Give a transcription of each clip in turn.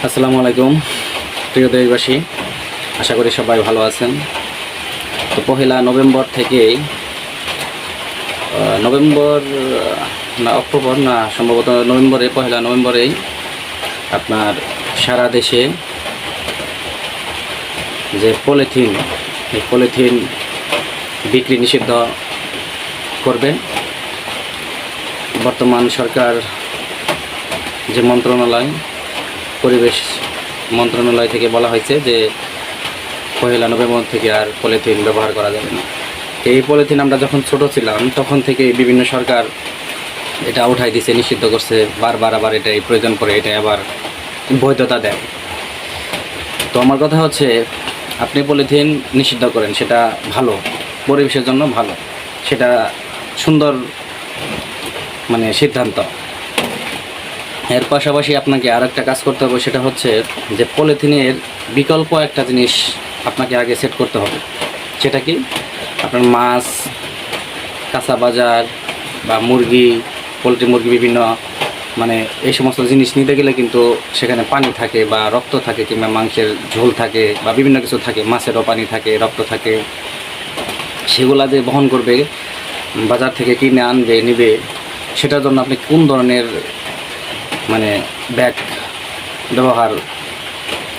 আসসালামু আলাইকুম প্রিয় দেশবাসী, আশা করি সবাই ভালো আছেন। তো পহেলা নভেম্বর থেকেই নভেম্বর না অক্টোবর না সম্ভবত পহেলা নভেম্বরেই আপনার সারা দেশে যে এই পলিথিন বিক্রি নিষিদ্ধ করবে। বর্তমান সরকার যে পরিবেশ মন্ত্রণালয় থেকে বলা হয়েছে যে পহেলা নভেম্বর থেকে আর পলিথিন ব্যবহার করা যাবে না। এই পলিথিন আমরা যখন ছোট ছিলাম তখন থেকে বিভিন্ন সরকার এটা উঠাই দিছে, নিষিদ্ধ করছে, বারবার আবার এটাই প্রয়োজন পড়ে এটা আবার বৈধতা দেয়। তো আমার কথা হচ্ছে, আপনি পলিথিন নিষিদ্ধ করেন, সেটা ভালো, পরিবেশের জন্য ভালো, সেটা সুন্দর সিদ্ধান্ত। এর পাশাপাশি আপনাকে আর একটা কাজ করতে হবে, সেটা হচ্ছে যে পলিথিনের বিকল্প একটা জিনিস আপনাকে আগে সেট করতে হবে। সেটা কি? আপনার মাছ, কাঁচা বাজার বা পোলট্রি মুরগি বিভিন্ন এই সমস্ত জিনিস নিতে গেলে কিন্তু সেখানে পানি থাকে বা রক্ত থাকে, কিংবা মাংসের ঝোল থাকে বা বিভিন্ন কিছু থাকে, মাছেরও পানি থাকে, রক্ত থাকে। সেগুলা যে বহন করবে, বাজার থেকে কিনে নিবে, সেটার জন্য আপনি কোন ধরনের ব্যাগ ব্যবহার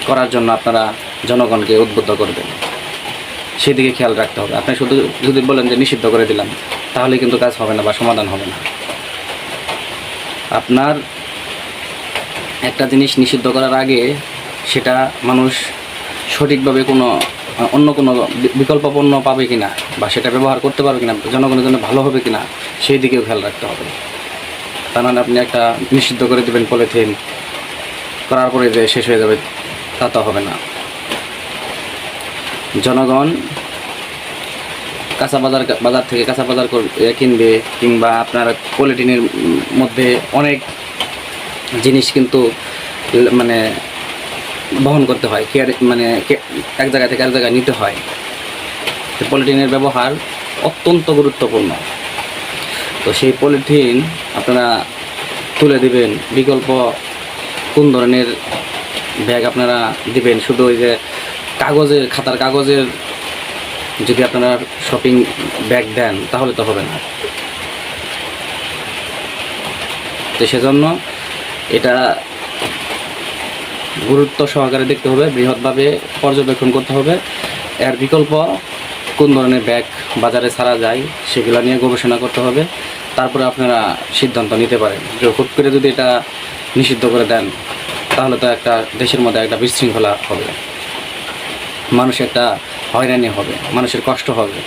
করার জন্য আপনারা জনগণকে উদ্বুদ্ধ করবেন, সেদিকে খেয়াল রাখতে হবে। আপনি শুধু যদি বলেন যে নিষিদ্ধ করে দিলাম, তাহলে কিন্তু কাজ হবে না বা সমাধান হবে না। আপনার একটা জিনিস নিষিদ্ধ করার আগে সেটা মানুষ সঠিকভাবে অন্য কোনো বিকল্প পণ্য পাবে কিনা বা সেটা ব্যবহার করতে পারবে কিনা, জনগণের জন্য ভালো হবে কিনা, সেই দিকেও খেয়াল রাখতে হবে। তা নাহলে আপনি একটা নিষিদ্ধ করে দেবেন পলিথিন, করার পরে যে শেষ হয়ে যাবে, তা তো হবে না। জনগণ বাজার থেকে কাঁচা বাজার কিনবে, কিংবা আপনার পলিথিনের মধ্যে অনেক জিনিস কিন্তু বহন করতে হয়, এক জায়গা থেকে এক জায়গায় নিতে হয়। তো পলিথিনের ব্যবহার অত্যন্ত গুরুত্বপূর্ণ। তো সেই পলিথিন আপনারা তুলে দিবেন। বিকল্প কোন ধরনের ব্যাগ আপনারা দিবেন? শুধু ওই যে খাতার কাগজের যদি আপনারা শপিং ব্যাগ দেন, তাহলে তো হবে না। তো সেজন্য এটা গুরুত্ব সহকারে দেখতে হবে, বৃহৎভাবে পর্যবেক্ষণ করতে হবে। এর বিকল্প কোন ধরনের ব্যাগ বাজারে ছাড়া যায়, সেগুলো নিয়ে গবেষণা করতে হবে। তারপরে আপনারা সিদ্ধান্ত নিতে পারেন। যে হুট করে যদি এটা নিষিদ্ধ করে দেন, তাহলে তো একটা দেশের মধ্যে একটা বিশৃঙ্খলা হবে, মানুষের একটা হয়রানি হবে, মানুষের কষ্ট হবে।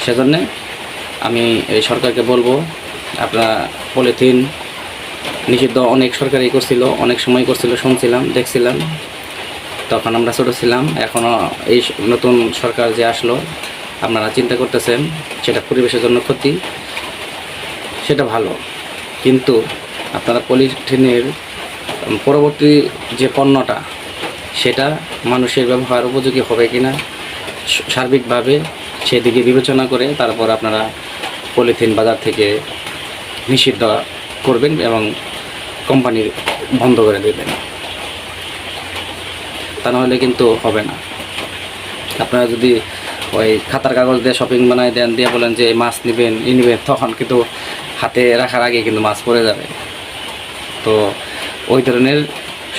সেজন্যে আমি এই সরকারকে বলবো, আপনারা পলিথিন নিষিদ্ধ অনেক সরকারই করছিল, অনেক সময় করছিল, শুনছিলাম, দেখছিলাম, তখন আমরা ছোটো ছিলাম। এখনও এই নতুন সরকার যে আসলো, আপনারা চিন্তা করতেছেন সেটা পরিবেশের জন্য ক্ষতি, সেটা ভালো, কিন্তু আপনারা পলিথিনের পরবর্তী যে পণ্যটা, সেটা মানুষের ব্যবহার উপযোগী হবে কিনা সার্বিকভাবে সেদিকে বিবেচনা করে তারপর আপনারা পলিথিন বাজার থেকে নিষিদ্ধ করবেন এবং কোম্পানি বন্ধ করে দেবেন। তা নাহলে কিন্তু হবে না। আপনারা যদি ওই খাতার কাগজ দিয়ে শপিং বানাই দেন, দিয়ে বলেন যে মাছ নেবেন তখন কিন্তু হাতে রাখার আগে কিন্তু মাছ পড়ে যাবে। তো ওই ধরনের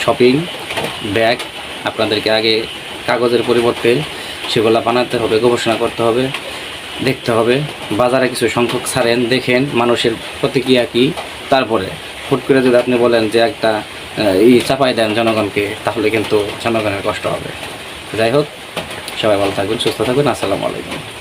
শপিং ব্যাগ আপনাদেরকে আগে কাগজের পরিবর্তে সেগুলো বানাতে হবে, গবেষণা করতে হবে, দেখতে হবে। বাজারে কিছু সংখ্যক ছাড়েন, দেখেন মানুষের প্রতিক্রিয়া কী। তারপরে হুট করে যদি আপনি বলেন যে একটা চাপাই দেন জনগণকে, তাহলে কিন্তু জনগণের কষ্ট হবে। যাই হোক, সবাই ভালো থাকবেন, সুস্থ থাকবেন। আসসালামু আলাইকুম।